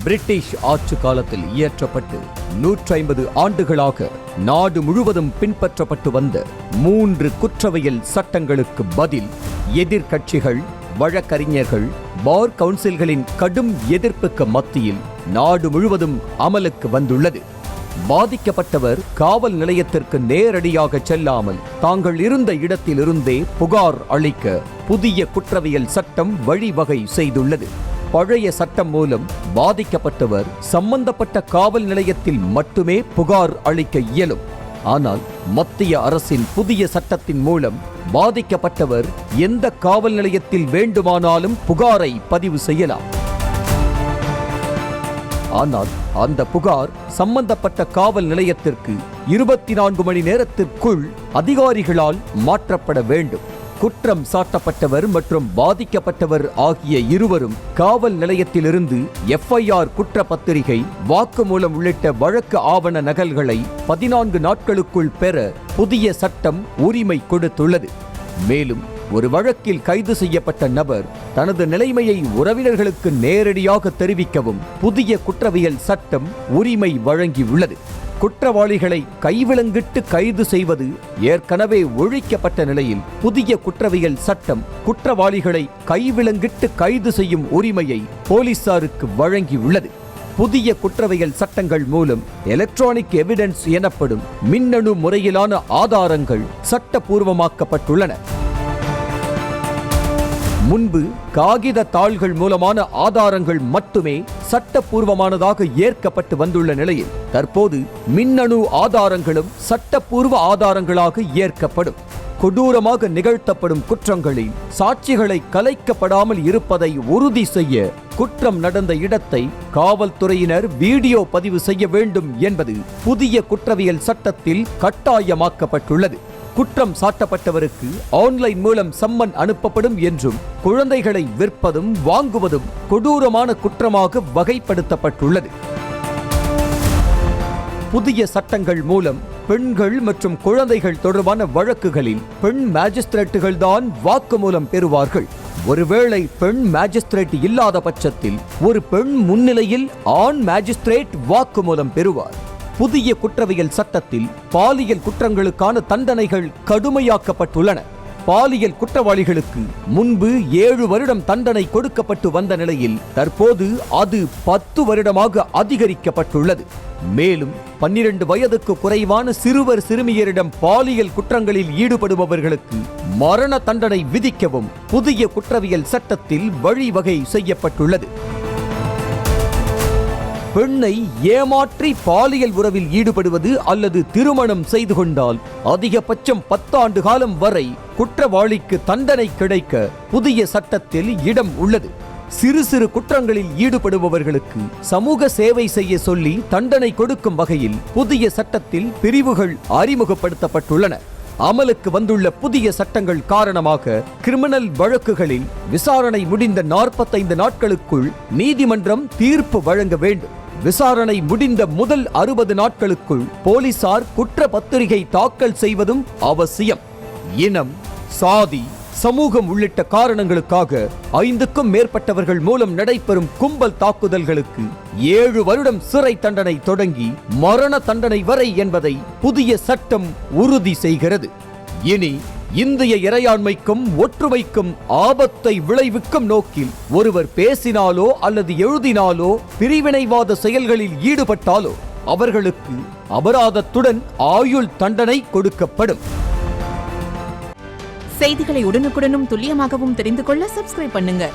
British ஆட்சி காலத்தில் இயற்றப்பட்டு 150 ஆண்டுகளாக நாடு முழுவதும் பின்பற்றப்பட்டு வந்த 3 குற்றவியல் சட்டங்களுக்கு பதில் எதிர்க்கட்சிகள், வழக்கறிஞர்கள், பார் கவுன்சில்களின் கடும் எதிர்ப்புக்கு மத்தியில் நாடு முழுவதும் அமலுக்கு வந்துள்ளது. பாதிக்கப்பட்டவர் காவல் நிலையத்திற்கு நேரடியாக செல்லாமல் தாங்கள் இருந்த இடத்திலிருந்தே புகார் அளிக்க புதிய குற்றவியல் சட்டம் வழிவகை செய்துள்ளது. பழைய சட்டம் மூலம் பாதிக்கப்பட்டவர் சம்பந்தப்பட்ட காவல் நிலையத்தில் மட்டுமே புகார் அளிக்க இயலும். ஆனால் மத்திய அரசின் புதிய சட்டத்தின் மூலம் பாதிக்கப்பட்டவர் எந்த காவல் நிலையத்தில் வேண்டுமானாலும் புகாரை பதிவு செய்யலாம். ஆனால் அந்த புகார் சம்பந்தப்பட்ட காவல் நிலையத்திற்கு 24 மணி நேரத்திற்குள் அதிகாரிகளால் மாற்றப்பட வேண்டும். குற்றம் சாட்டப்பட்டவர் மற்றும் பாதிக்கப்பட்டவர் ஆகிய இருவரும் காவல் நிலையத்திலிருந்து FIR குற்றப்பத்திரிகை, வாக்குமூலம் உள்ளிட்ட வழக்கு ஆவண நகல்களை 14 நாட்களுக்குள் பெற புதிய சட்டம் உரிமை கொடுத்துள்ளது. மேலும் ஒரு வழக்கில் கைது செய்யப்பட்ட நபர் தனது நிலைமையை உறவினர்களுக்கு நேரடியாக தெரிவிக்கவும் புதிய குற்றவியல் சட்டம் உரிமை வழங்கியுள்ளது. குற்றவாளிகளை கைவிலங்கிட்டு கைது செய்வது ஏற்கனவே ஒழிக்கப்பட்ட நிலையில் புதிய குற்றவியல் சட்டம் குற்றவாளிகளை கைவிலங்கிட்டு கைது செய்யும் உரிமையை போலீசாருக்கு வழங்கியுள்ளது. புதிய குற்றவியல் சட்டங்கள் மூலம் எலக்ட்ரானிக் எவிடன்ஸ் எனப்படும் மின்னணு முறையிலான ஆதாரங்கள் சட்டபூர்வமாக்கப்பட்டுள்ளன. முன்பு காகித தாள்கள் மூலமான ஆதாரங்கள் மட்டுமே சட்டப்பூர்வமானதாக ஏற்கப்பட்டு வந்துள்ள நிலையில் தற்போது மின்னணு ஆதாரங்களும் சட்டப்பூர்வ ஆதாரங்களாக ஏற்கப்படும். கொடூரமாக நிகழ்த்தப்படும் குற்றங்களில் சாட்சிகளை கலைக்கப்படாமல் இருப்பதை உறுதி செய்ய குற்றம் நடந்த இடத்தை காவல்துறையினர் வீடியோ பதிவு செய்ய வேண்டும் என்பது புதிய குற்றவியல் சட்டத்தில் கட்டாயமாக்கப்பட்டுள்ளது. குற்றம் சாட்டப்பட்டவருக்கு ஆன்லைன் மூலம் சம்மன் அனுப்பப்படும் என்றும் குழந்தைகளை விற்பதும் வாங்குவதும் கொடூரமான குற்றமாக வகைப்படுத்தப்பட்டுள்ளது. புதிய சட்டங்கள் மூலம் பெண்கள் மற்றும் குழந்தைகள் தொடர்பான வழக்குகளில் பெண் மேஜிஸ்திரேட்டுகள் தான் வாக்குமூலம் பெறுவார்கள். ஒருவேளை பெண் மேஜிஸ்திரேட் இல்லாத பட்சத்தில் ஒரு பெண் முன்னிலையில் ஆண் மேஜிஸ்திரேட் வாக்குமூலம் பெறுவார். புதிய குற்றவியல் சட்டத்தில் பாலியல் குற்றங்களுக்கான தண்டனைகள் கடுமையாக்கப்பட்டுள்ளன. பாலியல் குற்றவாளிகளுக்கு முன்பு 7 வருடம் தண்டனை கொடுக்கப்பட்டு வந்த நிலையில் தற்போது அது 10 வருடமாக அதிகரிக்கப்பட்டுள்ளது. மேலும் 12 வயதுக்கு குறைவான சிறுவர் சிறுமியரிடம் பாலியல் குற்றங்களில் ஈடுபடுபவர்களுக்கு மரண தண்டனை விதிக்கவும் புதிய குற்றவியல் சட்டத்தில் வழிவகை செய்யப்பட்டுள்ளது. பெண்ணை ஏமாற்றி பாலியல் உறவில் ஈடுபடுவது அல்லது திருமணம் செய்து கொண்டால் அதிகபட்சம் 10 ஆண்டு காலம் வரை குற்றவாளிக்கு தண்டனை கிடைக்க புதிய சட்டத்தில் இடம் உள்ளது. சிறு சிறு குற்றங்களில் ஈடுபடுபவர்களுக்கு சமூக சேவை செய்ய சொல்லி தண்டனை கொடுக்கும் வகையில் புதிய சட்டத்தில் பிரிவுகள் அறிமுகப்படுத்தப்பட்டுள்ளன. அமலுக்கு வந்துள்ள புதிய சட்டங்கள் காரணமாக கிரிமினல் வழக்குகளில் விசாரணை முடிந்த 45 நாட்களுக்குள் நீதிமன்றம் தீர்ப்பு வழங்க வேண்டும். விசாரணை முடிந்த முதல் 60 நாட்களுக்குள் போலீசார் குற்றப்பத்திரிகை தாக்கல் செய்வதும் அவசியம். இனம், சாதி, சமூகம் உள்ளிட்ட காரணங்களுக்காக 5க்கும் மேற்பட்டவர்கள் மூலம் நடைபெறும் கும்பல் தாக்குதல்களுக்கு 7 வருடம் சிறை தண்டனை தொடங்கி மரண தண்டனை வரை என்பதை புதிய சட்டம் உறுதி செய்கிறது. இனி இந்திய இறையாண்மைக்கும் ஒற்றுமைக்கும் ஆபத்தை விளைவிக்கும் நோக்கில் ஒருவர் பேசினாலோ அல்லது எழுதினாலோ பிரிவினைவாத செயல்களில் ஈடுபட்டாலோ அவர்களுக்கு அபராதத்துடன் ஆயுள் தண்டனை கொடுக்கப்படும். செய்திகளை உடனுக்குடனும் துல்லியமாகவும் தெரிந்து கொள்ள சப்ஸ்கிரைப் பண்ணுங்க.